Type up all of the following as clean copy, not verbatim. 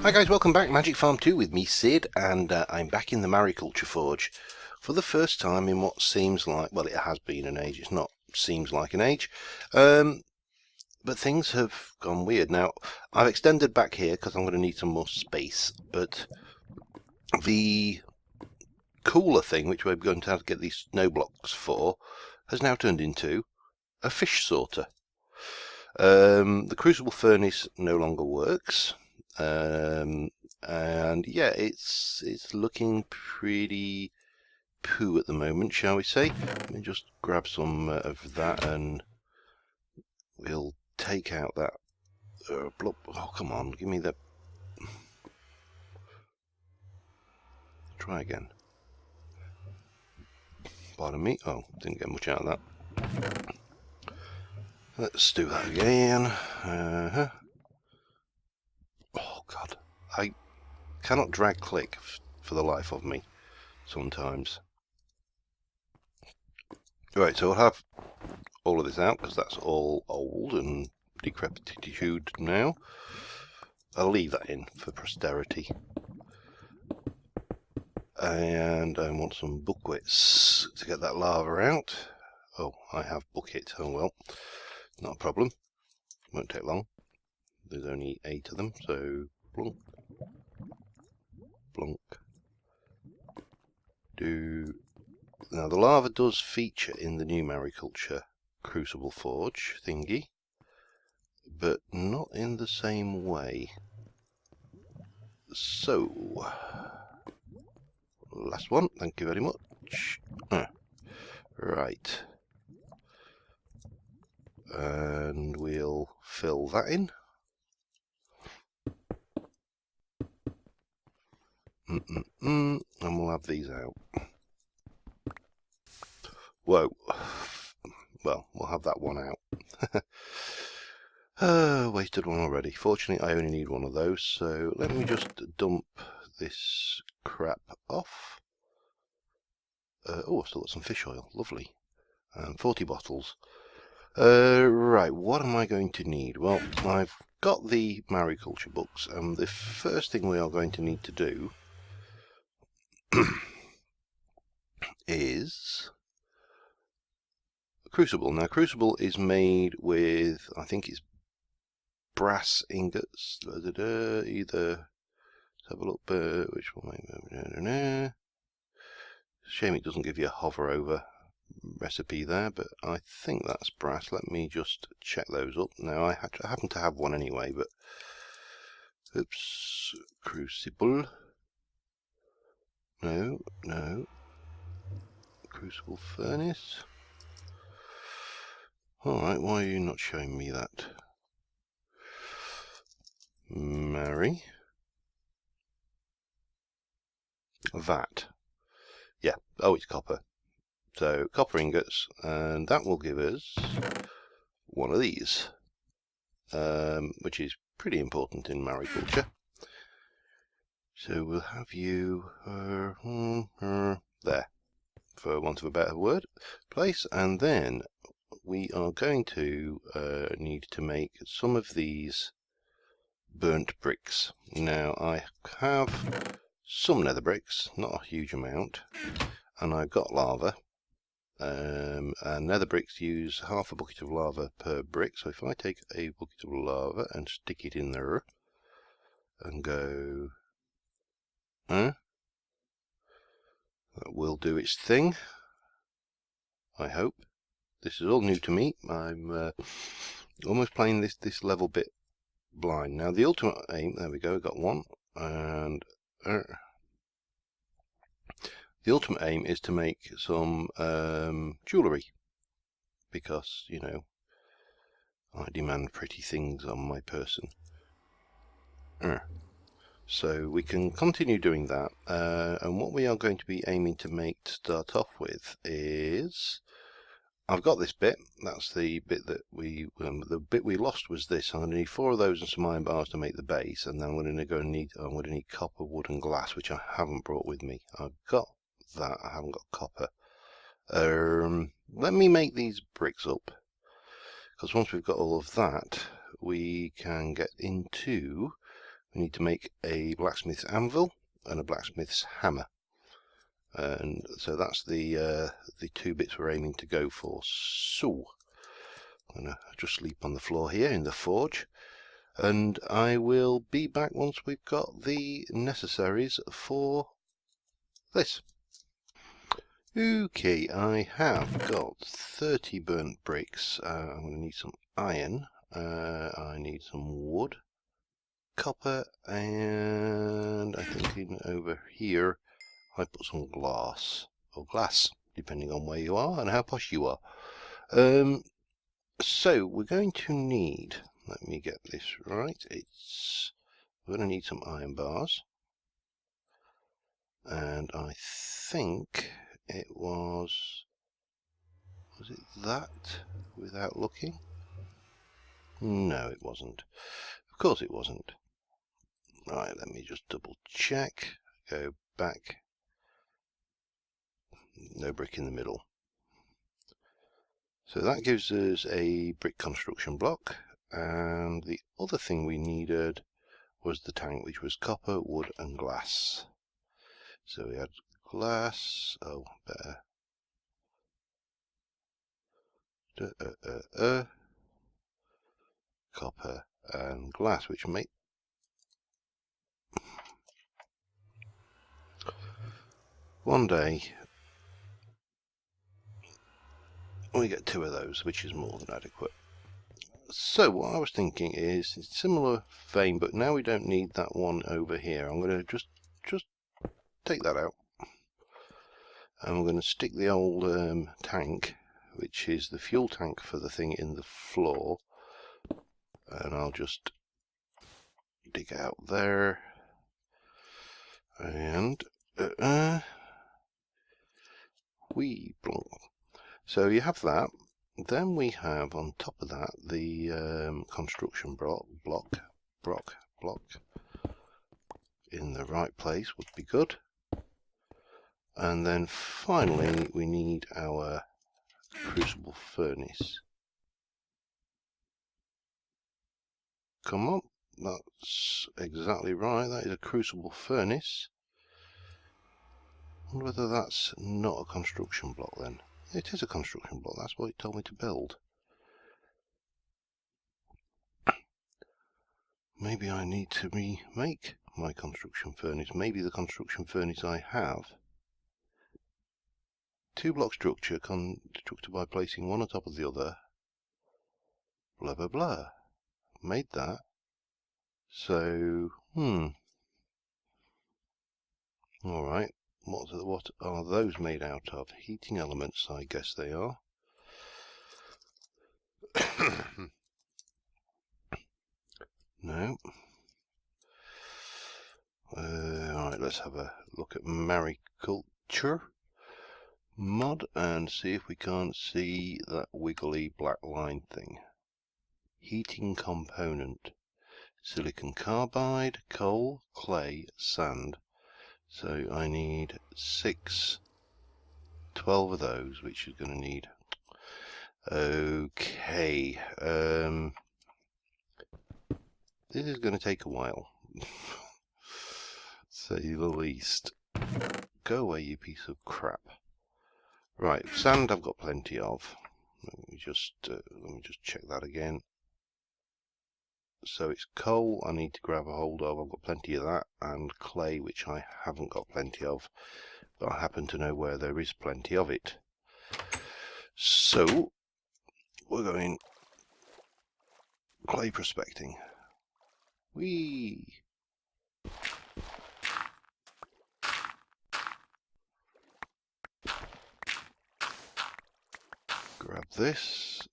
Hi guys, welcome back. Magic Farm 2 with me, Sid, and I'm back in the Mariculture Forge for the first time in what seems like, well, it has been an age. It's not seems like an age, but things have gone weird. Now, I've extended back here because I'm going to need some more space, but the cooler thing, which we're going to have to get these snow blocks for, has now turned into a fish sorter. The Crucible Furnace no longer works. And yeah, it's looking pretty poo at the moment, shall we say. Let me just grab some of that and we'll take out that blob. Oh, come on, give me the... Try again. Pardon me. Oh, didn't get much out of that. Let's do that again. Oh, God. I cannot drag click for the life of me sometimes. Right, so I'll have all of this out because that's all old and decrepitude now. I'll leave that in for posterity. And I want some buckets to get that lava out. Oh, I have bucket. Oh well, not a problem. Won't take long. There's only 8 of them, so blunk, blunk. Now the lava does feature in the new Mariculture Crucible Forge thingy, but not in the same way. So, last one, thank you very much. Right. And we'll fill that in. And we'll have these out. Whoa. Well, we'll have that one out. Wasted one already. Fortunately, I only need one of those, so let me just dump this crap off. Oh, I've still got some fish oil. Lovely. 40 bottles. Right, what am I going to need? Well, I've got the Mariculture books, and the first thing we are going to need to do is Crucible. Now, Crucible is made with, I think it's brass ingots. Either, let's have a look, which one? Shame it doesn't give you a hover over recipe there, but I think that's brass. Let me just check those up. Now, I happen to have one anyway, but oops, Crucible. No. Crucible Furnace. Alright, why are you not showing me that? Mary. That. Yeah, oh, it's copper. So, copper ingots, and that will give us one of these, which is pretty important in Mariculture. So we'll have you there, for want of a better word, place, and then we are going to need to make some of these burnt bricks. Now, I have some nether bricks, not a huge amount, and I've got lava. And nether bricks use half a bucket of lava per brick, so if I take a bucket of lava and stick it in there and go, that will do its thing, I hope. This is all new to me. I'm almost playing this level bit blind. Now the ultimate aim, there we go, got one, and the ultimate aim is to make some jewellery, because, you know, I demand pretty things on my person. So we can continue doing that, and what we are going to be aiming to make to start off with is, I've got this bit, that's the bit that the bit we lost was this. I'm going to need 4 of those and some iron bars to make the base, and then I'm going to need copper, wood and glass, which I haven't brought with me. I've got that, I haven't got copper. Let me make these bricks up, because once we've got all of that, we can get into We need to make a blacksmith's anvil and a blacksmith's hammer. And so that's the 2 bits we're aiming to go for. So I'm going to just sleep on the floor here in the forge, and I will be back once we've got the necessaries for this. Okay, I have got 30 burnt bricks. I'm going to need some iron. I need some wood, copper, and I think over here I put some glass, or glass, depending on where you are and how posh you are. So we're going to need, let me get this right, we're going to need some iron bars, and I think it was it that, without looking? No, it wasn't. Of course it wasn't. Right, let me just double check, go back, no brick in the middle. So that gives us a brick construction block, and the other thing we needed was the tank, which was copper, wood and glass. So we had glass, oh better, copper and glass, which make one day we get 2 of those, which is more than adequate. So what I was thinking is similar vein, but now we don't need that one over here. I'm going to just take that out, and we're going to stick the old tank, which is the fuel tank for the thing, in the floor, and I'll just dig out there, and so you have that. Then we have on top of that the construction block in the right place would be good. And then finally we need our Crucible Furnace. Come on, that's exactly right, that is a Crucible Furnace. I wonder whether that's not a construction block then. It is a construction block, that's what it told me to build. Maybe I need to remake my construction furnace. Maybe the construction furnace I have, 2-block structure constructed by placing one on top of the other, blah blah blah. Made that. So, alright. What are those made out of? Heating elements, I guess they are. No. Alright, let's have a look at Mariculture mod and see if we can't see that wiggly black line thing. Heating component. Silicon carbide, coal, clay, sand. So I need 12 of those, which is going to need. Okay. This is going to take a while. Say the least. Go away, you piece of crap. Right, sand I've got plenty of. Let me just check that again. So it's coal I need to grab a hold of, I've got plenty of that, and clay, which I haven't got plenty of, but I happen to know where there is plenty of it. So we're going clay prospecting. Whee! Grab this.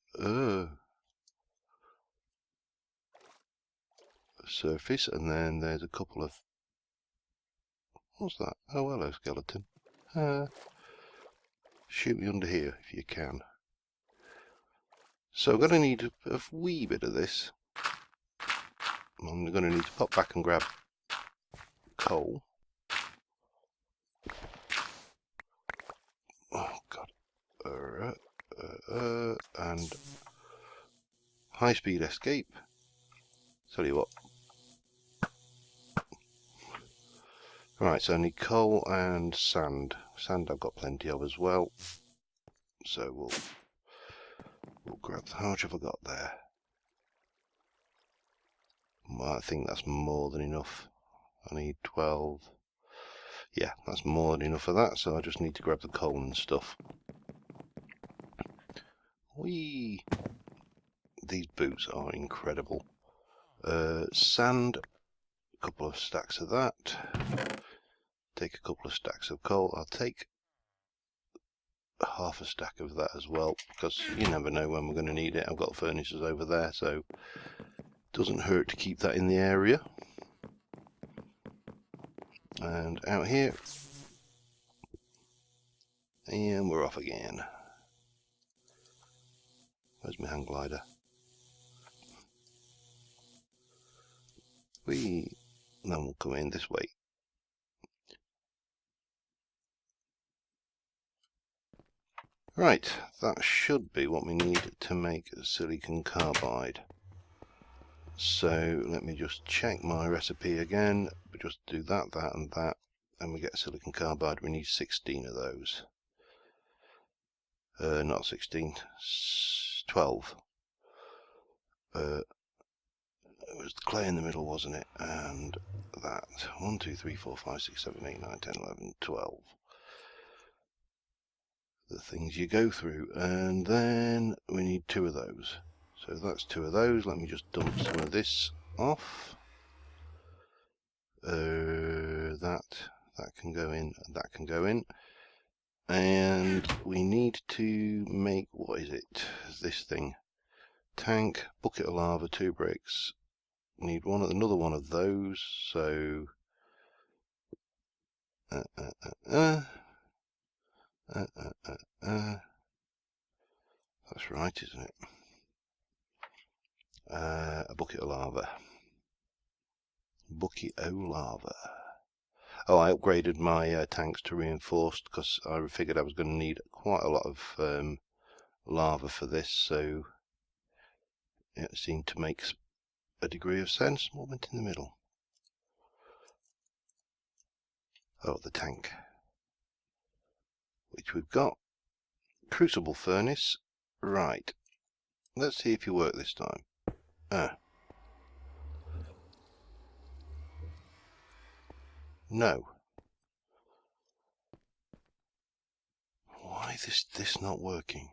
Surface, and then there's a couple of, what's that? Oh, hello skeleton. Shoot me under here if you can. So I'm going to need a wee bit of this. I'm going to need to pop back and grab coal. Oh god. And high speed escape. Tell you what, Right, so I need coal and sand. Sand I've got plenty of as well. So we'll grab, how much have I got there? Well, I think that's more than enough. I need 12. Yeah, that's more than enough for that, so I just need to grab the coal and stuff. Whee! These boots are incredible. Sand, a couple of stacks of that. Take a couple of stacks of coal. I'll take half a stack of that as well, because you never know when we're going to need it. I've got furnaces over there, so it doesn't hurt to keep that in the area. And out here. And we're off again. Where's my hang glider? Then we'll come in this way. Right, that should be what we need to make silicon carbide. So let me just check my recipe again. We just do that, that and that, and we get silicon carbide. We need 16 of those. Not 16, 12. It was the clay in the middle, wasn't it? And that. 1, 2, 3, 4, 5, 6, 7, 8, 9, 10, 11, 12. The things you go through. And then we need 2 of those. So that's 2 of those. Let me just dump some of this off. That can go in, and that can go in. And we need to make, what is it? This thing. Tank, bucket of lava, 2 bricks. Need another one of those. So that's right, isn't it? A bucket of lava. Bucket of lava. Oh, I upgraded my tanks to reinforced because I figured I was going to need quite a lot of lava for this, so it seemed to make a degree of sense. What went in the middle? Oh, the tank, which we've got. Crucible Furnace. Right. Let's see if you work this time. No. Why is this not working?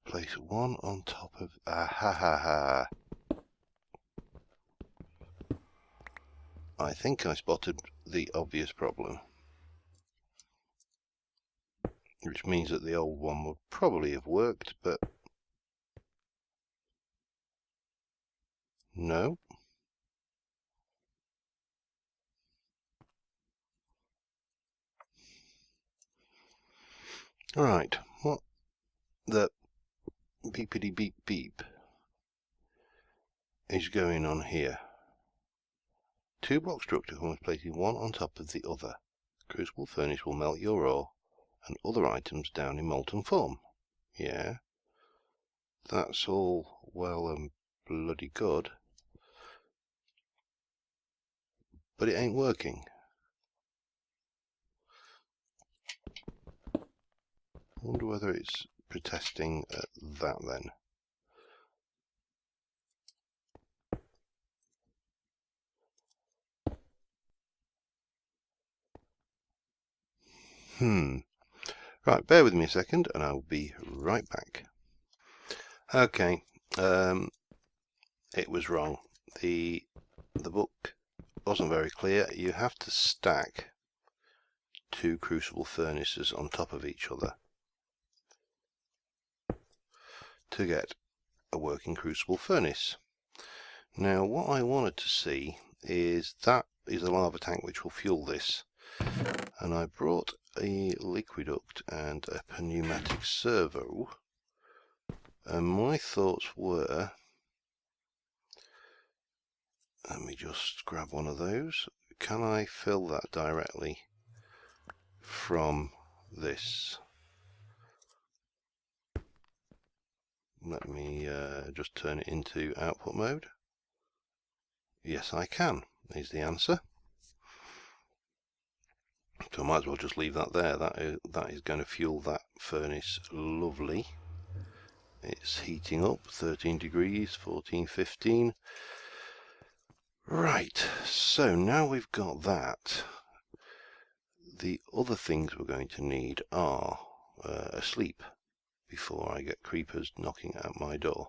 Place 1 on top of... ha ha ha. I think I spotted the obvious problem. Which means that the old one would probably have worked, but... no. Right, what the beepity beep beep is going on here? 2-block structure comes placing one on top of the other. Crucible Furnace will melt your ore and other items down in molten form. Yeah, that's all well and bloody good, but it ain't working. I wonder whether it's protesting that then. Right, bear with me a second and I'll be right back. Okay, it was wrong. The book wasn't very clear. You have to stack 2 crucible furnaces on top of each other to get a working crucible furnace. Now what I wanted to see is that is a lava tank which will fuel this, and I brought a liquid duct and a pneumatic servo, and my thoughts were, let me just grab one of those. Can I fill that directly from this? Let me just turn it into output mode. Yes, I can, is the answer. So I might as well just leave that there. That is going to fuel that furnace lovely. It's heating up, 13 degrees, 14, 15. Right, so now we've got that, the other things we're going to need are asleep before I get creepers knocking at my door.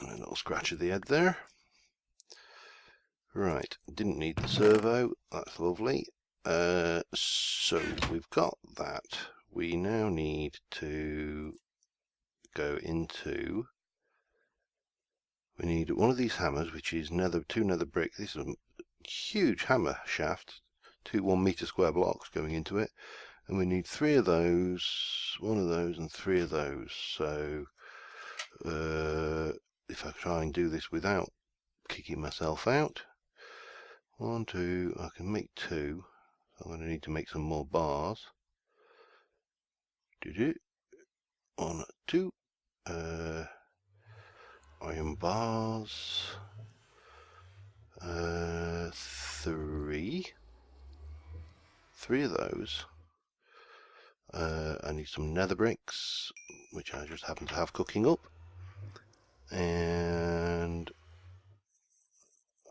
And a little scratch of the head there. Right, didn't need the servo, that's lovely. So we've got that. We now need to go into... We need one of these hammers, which is two nether brick. This is a huge hammer shaft, two 1 meter square blocks going into it, and we need 3 of those, 1 of those, and 3 of those. So if I try and do this without kicking myself out, 1, 2, I can make 2. I'm going to need to make some more bars. 1, 2. Iron bars, 3 of those. I need some nether bricks, which I just happen to have cooking up, and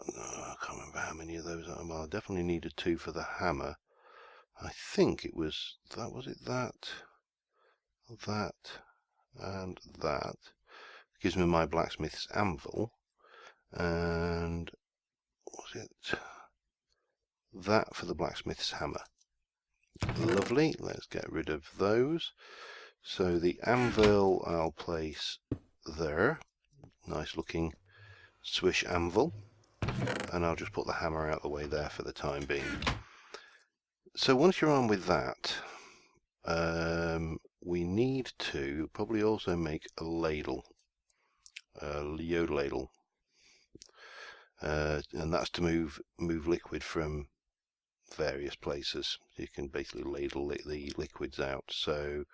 I can't remember how many of those are. Well, I definitely needed 2 for the hammer. I think it was that. Was it that, and that? Gives me my blacksmith's anvil, and what was it? That for the blacksmith's hammer. Lovely, let's get rid of those. So the anvil I'll place there, nice looking swish anvil, and I'll just put the hammer out the way there for the time being. So once you're on with that, we need to probably also make a ladle. Leod ladle, and that's to move liquid from various places. You can basically ladle the liquids out. So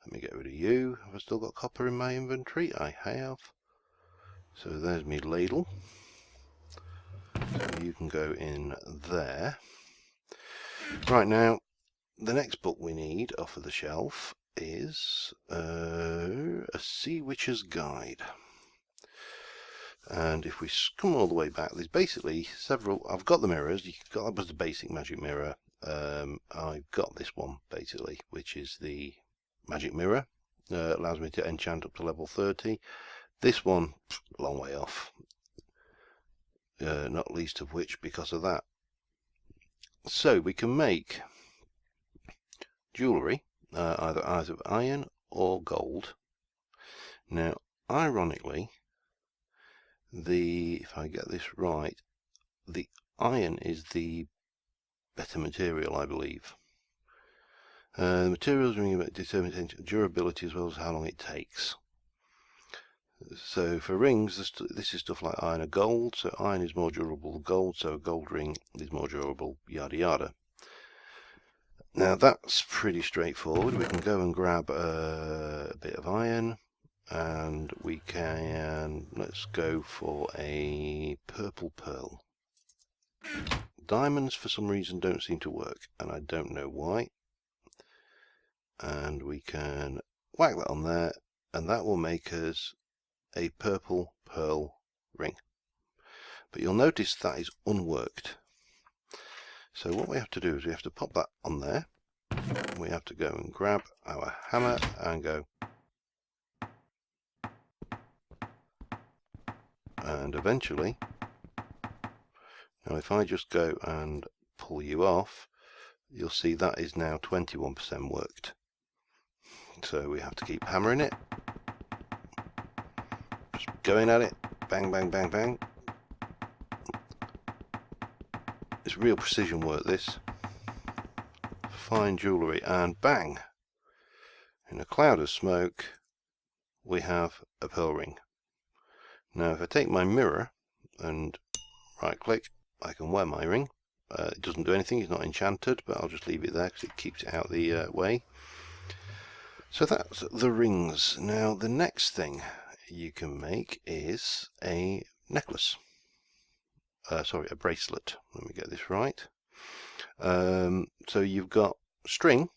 let me get rid of you. Have I still got copper in my inventory? I have. So there's me ladle. So you can go in there. Right, now the next book we need off of the shelf is a Sea Witcher's Guide. And if we come all the way back, there's basically several. I've got the mirrors. That was the basic magic mirror. I've got this one basically, which is the magic mirror. Allows me to enchant up to level 30. This one, a long way off. Not least of which because of that. So we can make jewellery, either out of iron or gold. Now, ironically, if I get this right, the iron is the better material, I believe. The materials determine durability as well as how long it takes. So for rings, this is stuff like iron or gold. So iron is more durable than gold, so a gold ring is more durable, yada yada. Now that's pretty straightforward. We can go and grab a bit of iron, and we can, let's go for a purple pearl. Diamonds for some reason don't seem to work, and I don't know why. And we can whack that on there, and that will make us a purple pearl ring. But you'll notice that is unworked. So what we have to do is we have to pop that on there. We have to go and grab our hammer and go, and eventually, now if I just go and pull you off, you'll see that is now 21% worked. So we have to keep hammering it, just going at it, bang bang bang bang. It's real precision work, this. Fine jewellery, and bang, in a cloud of smoke we have a pearl ring. Now if I take my mirror and right click, I can wear my ring. It doesn't do anything, it's not enchanted, but I'll just leave it there because it keeps it out the way. So that's the rings. Now the next thing you can make is a necklace. sorry, a bracelet. Let me get this right. So you've got string,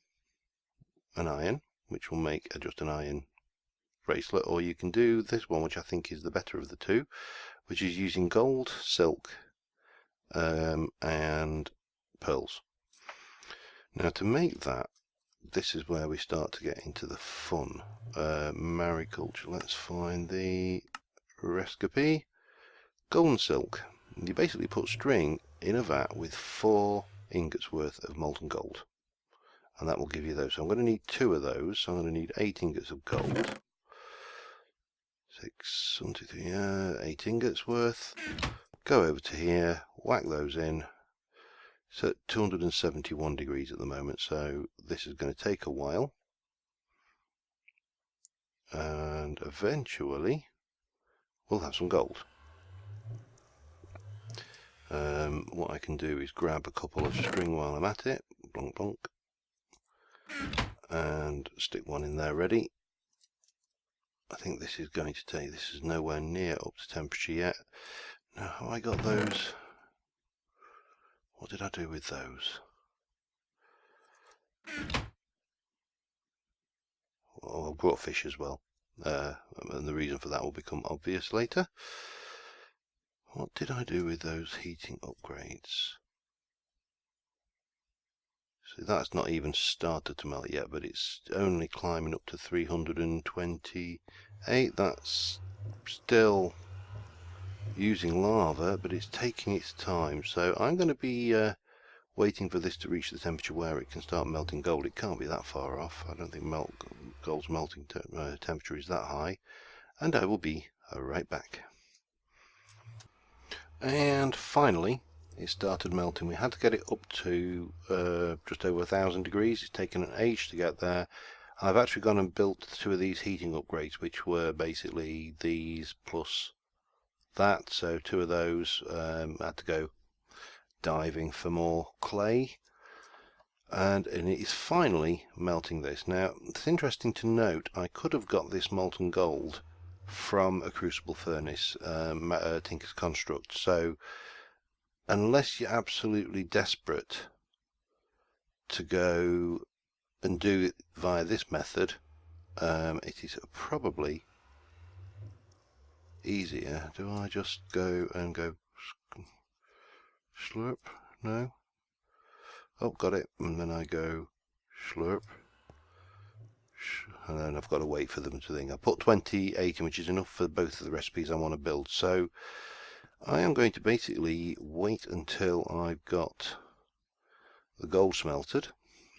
an iron, which will make just an iron bracelet, or you can do this one, which I think is the better of the two, which is using gold, silk, and pearls. Now to make that, this is where we start to get into the fun. Mariculture, let's find the recipe. Gold and silk. You basically put string in a vat with 4 ingots worth of molten gold, and that will give you those. So I'm going to need 2 of those, so I'm going to need 8 ingots of gold. 6, 1, 2, 3, 8 ingots worth. Go over to here, whack those in. So at 271 degrees at the moment, so this is going to take a while, and eventually we'll have some gold. What I can do is grab a couple of string while I'm at it, blonk blonk, and stick one in there ready. I think this is going to take, this is nowhere near up to temperature yet. Now, have I got those? What did I do with those? Oh, I brought fish as well, and the reason for that will become obvious later. What did I do with those heating upgrades? So that's not even started to melt yet, but it's only climbing up to 328. That's still using lava, but it's taking its time. So I'm going to be waiting for this to reach the temperature where it can start melting gold. It can't be that far off. I don't think gold's melting temperature is that high. And I will be right back. And finally, it started melting. We had to get it up to just over 1,000 degrees. It's taken an age to get there. I've actually gone and built 2 of these heating upgrades, which were basically these plus that. So 2 of those. Had to go diving for more clay, and it is finally melting this. Now it's interesting to note, I could have got this molten gold from a Crucible Furnace, Tinker's Construct, so unless you're absolutely desperate to go and do it via this method, it is probably easier. Do I just go and go slurp? No. Oh, got it. And then I go slurp. And then I've got to wait for them to think. I put 28 in, which is enough for both of the recipes I want to build. So I am going to basically wait until I've got the gold smelted,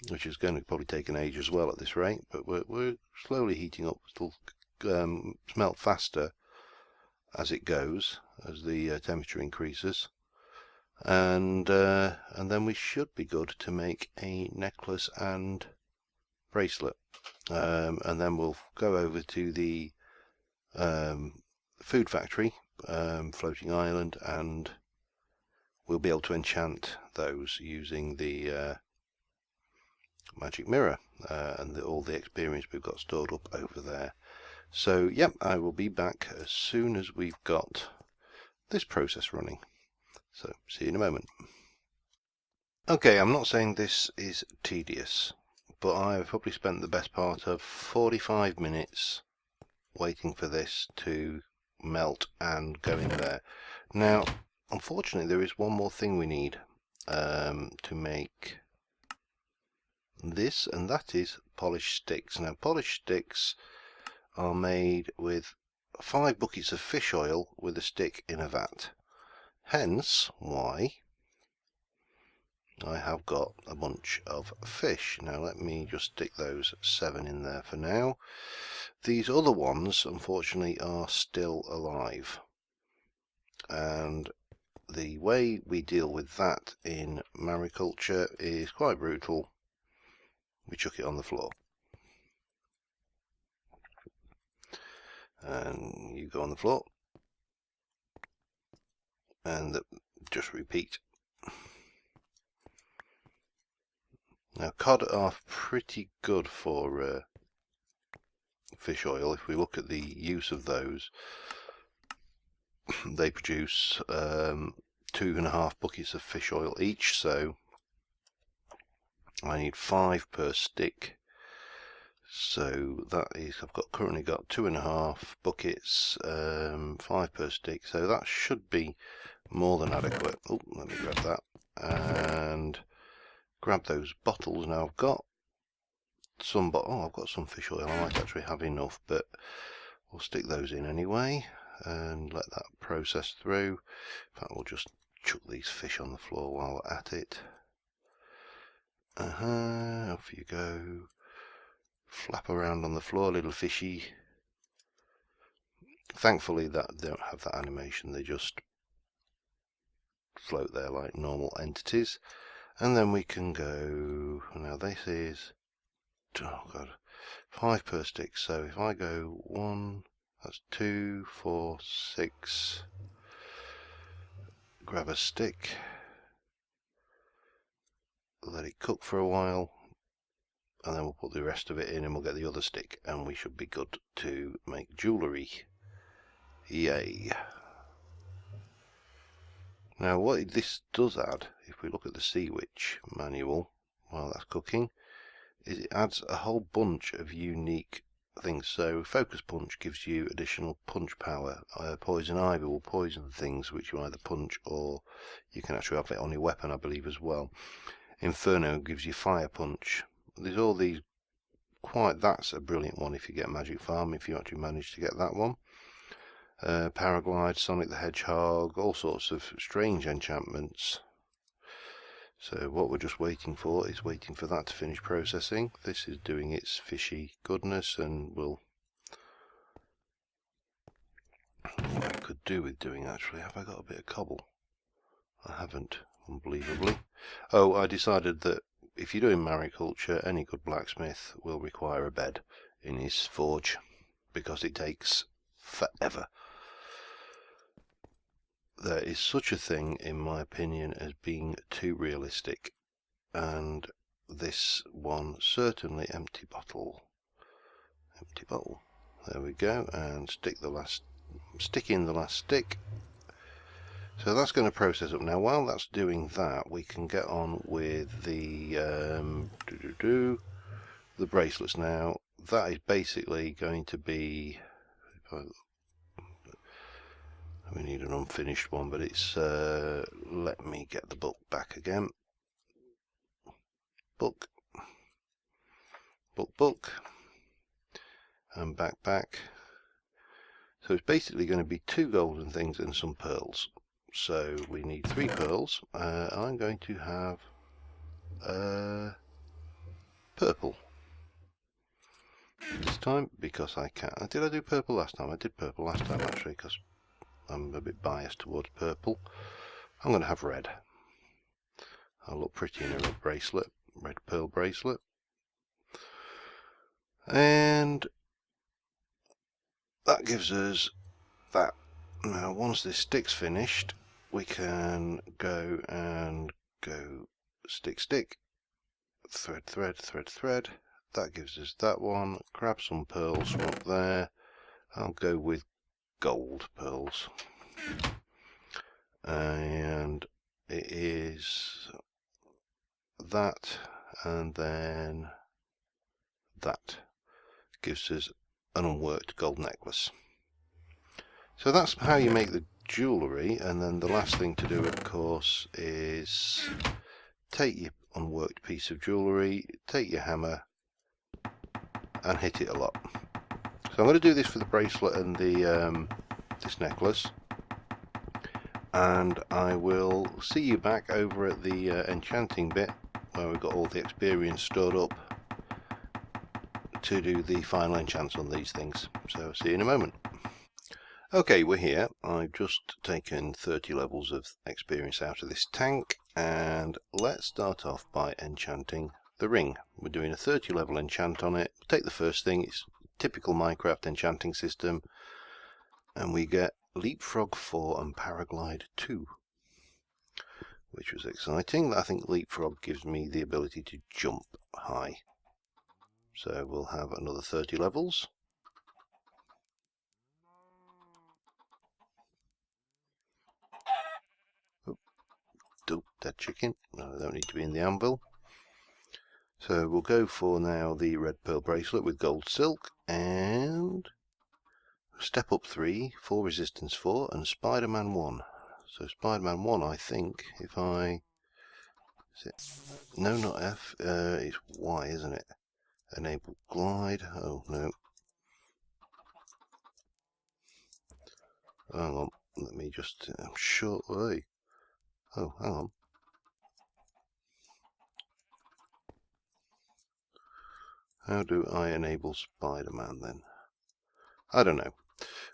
which is going to probably take an age as well at this rate. But we're slowly heating up. It'll smelt faster as it goes, as the temperature increases. And then we should be good to make a necklace and bracelet, and then we'll go over to the food factory, floating island, and we'll be able to enchant those using the magic mirror and all the experience we've got stored up over there. So yep, I will be back as soon as we've got this process running. So, see you in a moment. Okay, I'm not saying this is tedious, but I've probably spent the best part of 45 minutes waiting for this to melt and go in there. Now, unfortunately, there is one more thing we need to make this, and that is polished sticks. Now, polished sticks are made with 5 buckets of fish oil with a stick in a vat. Hence why I have got a bunch of fish. Now let me just stick those 7 in there for now. These other ones unfortunately are still alive, and the way we deal with that in Mariculture is quite brutal. We chuck it on the floor, and you go on the floor, and just repeat. Now cod are pretty good for fish oil. If we look at the use of those, they produce 2.5 buckets of fish oil each, so I need 5 per stick. So that is, I've currently got 2.5 buckets, 5 per stick, so that should be more than adequate. Oh, let me grab that and grab those bottles. Now I've got some, I've got some fish oil. I might actually have enough, but we'll stick those in anyway and let that process through. In fact, we'll just chuck these fish on the floor while we're at it. Off you go. Flap around on the floor, little fishy. Thankfully that they don't have that animation, they just float there like normal entities. And then we can go, now this is, oh god, 5 per stick, so if I go 1, that's 2, 4, 6, grab a stick, let it cook for a while, and then we'll put the rest of it in and we'll get the other stick and we should be good to make jewellery. Yay. Now what this does add, if we look at the Sea Witch manual while that's cooking, is it adds a whole bunch of unique things. So Focus Punch gives you additional punch power. Poison Ivy will poison things which you either punch or you can actually have it on your weapon, I believe, as well. Inferno gives you Fire Punch. There's all these, that's a brilliant one if you get Magic Farm, if you actually manage to get that one. Paraglide, Sonic the Hedgehog, all sorts of strange enchantments. So what we're just waiting for is waiting for that to finish processing. This is doing its fishy goodness, and what I could do with doing actually, have I got a bit of cobble? I haven't, unbelievably. Oh, I decided that if you're doing Mariculture, any good blacksmith will require a bed in his forge because it takes forever. There is such a thing, in my opinion, as being too realistic, and this one certainly empty bottle. There we go, and stick in the last stick. So that's going to process up. Now while that's doing that, we can get on with the bracelets. Now that is basically going to be, we need an unfinished one, but it's let me get the book back again. Book, and back. So it's basically going to be 2 golden things and some pearls. So we need 3 pearls. I'm going to have purple this time because I can. Did I do purple last time? I did purple last time actually because I'm a bit biased towards purple. I'm going to have red. I'll look pretty in a red bracelet, red pearl bracelet. And that gives us that. Now once this stick's finished, we can go stick, thread. That gives us that one. Grab some pearls from up there. I'll go with gold pearls, and it is that, and then that gives us an unworked gold necklace. So that's how you make the jewellery, and then the last thing to do, of course, is take your unworked piece of jewellery, take your hammer and hit it a lot. So I'm going to do this for the bracelet and the this necklace, and I will see you back over at the enchanting bit where we've got all the experience stored up to do the final enchants on these things. So see you in a moment. Okay, we're here. I've just taken 30 levels of experience out of this tank, and let's start off by enchanting the ring. We're doing a 30 level enchant on it. We'll take the first thing. It's typical Minecraft enchanting system, and we get Leapfrog 4 and Paraglide 2, which was exciting. I think Leapfrog gives me the ability to jump high. So we'll have another 30 levels. dead chicken. No, I don't need to be in the anvil. So we'll go for now the red pearl bracelet with gold silk and step up 3, 4 resistance 4, and Spider-Man 1. So Spider-Man 1, I think, if I... Is it? No, not F. It's Y, isn't it? Enable glide. Oh, no. Hang on. Let me just... I'm sure... Oh, hang on. How do I enable Spider-Man then? I don't know.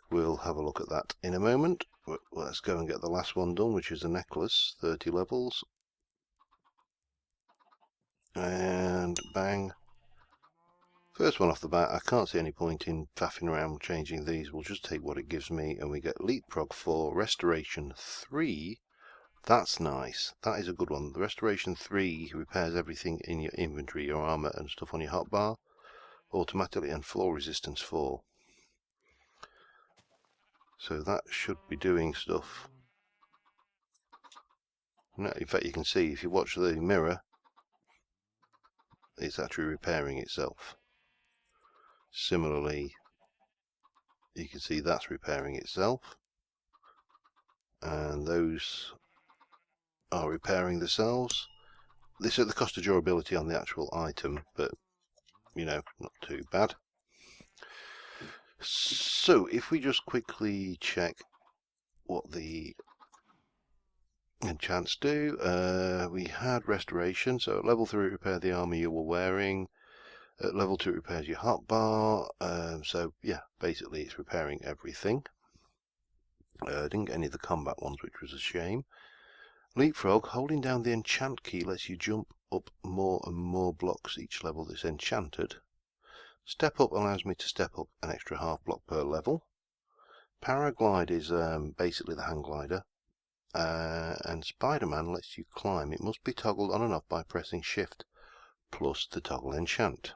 We'll have a look at that in a moment. Let's go and get the last one done, which is a necklace, 30 levels. And bang. First one off the bat, I can't see any point in faffing around changing these. We'll just take what it gives me, and we get Leapfrog 4, Restoration 3. That's nice. That is a good one. The Restoration 3 repairs everything in your inventory, your armor and stuff on your hotbar automatically, and Floor Resistance 4. So that should be doing stuff. No, in fact, you can see if you watch the mirror, it's actually repairing itself. Similarly, you can see that's repairing itself, and those are repairing themselves. This is the cost of durability on the actual item, but you know, not too bad. So if we just quickly check what the enchants do, we had restoration. So at level 3 repair the armor you were wearing. At level 2 it repairs your hotbar. So yeah, basically it's repairing everything. Didn't get any of the combat ones, which was a shame. Leapfrog, holding down the enchant key lets you jump up more and more blocks each level that's enchanted. Step up allows me to step up an extra half block per level. Paraglide is basically the hang glider. And Spider-Man lets you climb. It must be toggled on and off by pressing Shift plus the toggle enchant.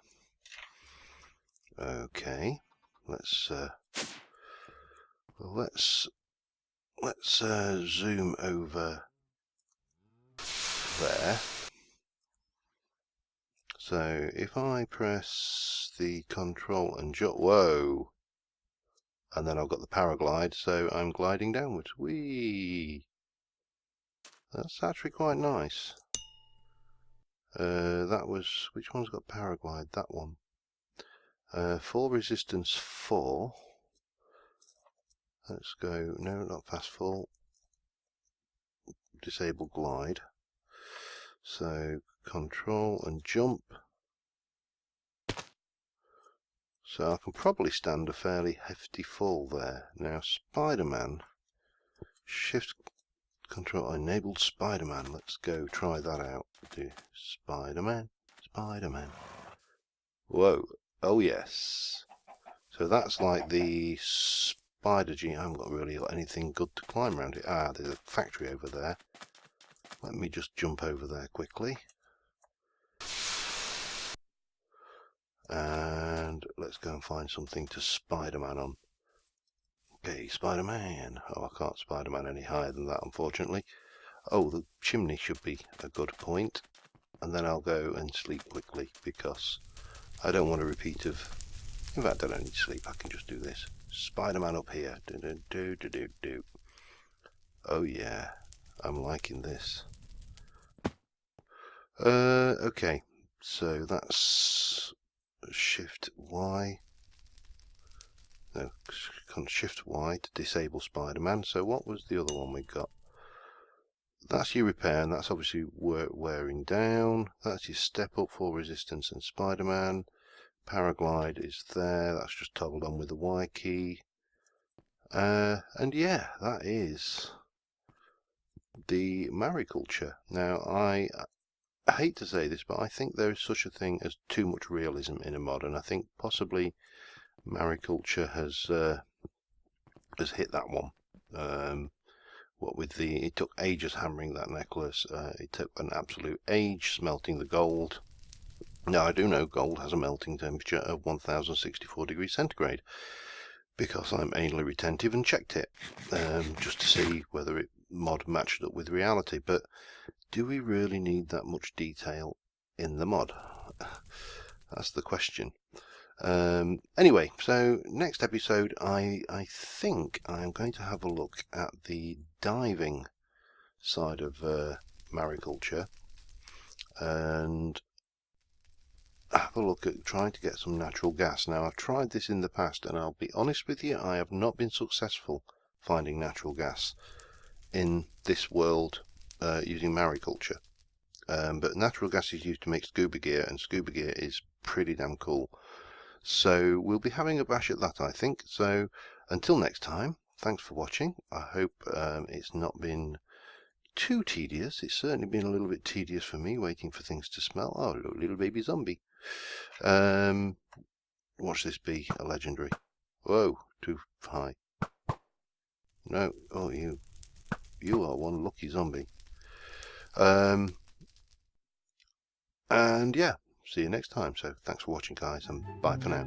Okay, let's zoom over there. So if I press the control and jump, whoa, and then I've got the paraglide, so I'm gliding downwards. Whee! That's actually quite nice. That was, which one's got paraglide? That one. Fall resistance 4. Let's go, no, not fast fall. Disable glide. So control and jump. So I can probably stand a fairly hefty fall there. Now Spider-Man, Shift Control enabled Spider-Man. Let's go try that out. Do Spider-Man, Spider-Man. Whoa, oh yes. So that's like the Spider Gene. I haven't really got anything good to climb around it. Ah, there's a factory over there. Let me just jump over there quickly. And let's go and find something to Spider-Man on. Okay, Spider-Man. Oh, I can't Spider-Man any higher than that, unfortunately. Oh, the chimney should be a good point. And then I'll go and sleep quickly, because I don't want a repeat of... In fact, I don't need to sleep. I can just do this. Spider-Man up here. Do, do, do, do, do, do. Oh, yeah. I'm liking this. Okay. So that's... Shift Y. No, Shift Y to disable Spider-Man. So what was the other one we got? That's your repair, and that's obviously wearing down. That's your step up for resistance and Spider-Man. Paraglide is there. That's just toggled on with the Y key. And yeah, that is the Mariculture. Now, I hate to say this, but I think there is such a thing as too much realism in a mod, and I think possibly Mariculture has hit that one. What with it took ages hammering that necklace. It took an absolute age smelting the gold. Now I do know gold has a melting temperature of 1064 degrees centigrade, because I'm anally retentive and checked it just to see whether it mod matched up with reality, but do we really need that much detail in the mod? That's the question. Anyway, so next episode I think I'm going to have a look at the diving side of Mariculture and have a look at trying to get some natural gas. Now, I've tried this in the past, and I'll be honest with you, I have not been successful finding natural gas in this world using Mariculture. But natural gas is used to make scuba gear, and scuba gear is pretty damn cool. So we'll be having a bash at that, I think. So until next time, thanks for watching. I hope it's not been too tedious. It's certainly been a little bit tedious for me, waiting for things to smell. Oh, little baby zombie. Watch this be a legendary. Whoa, too high. No, oh, you are one lucky zombie. And yeah, see you next time. So thanks for watching, guys, and bye for now.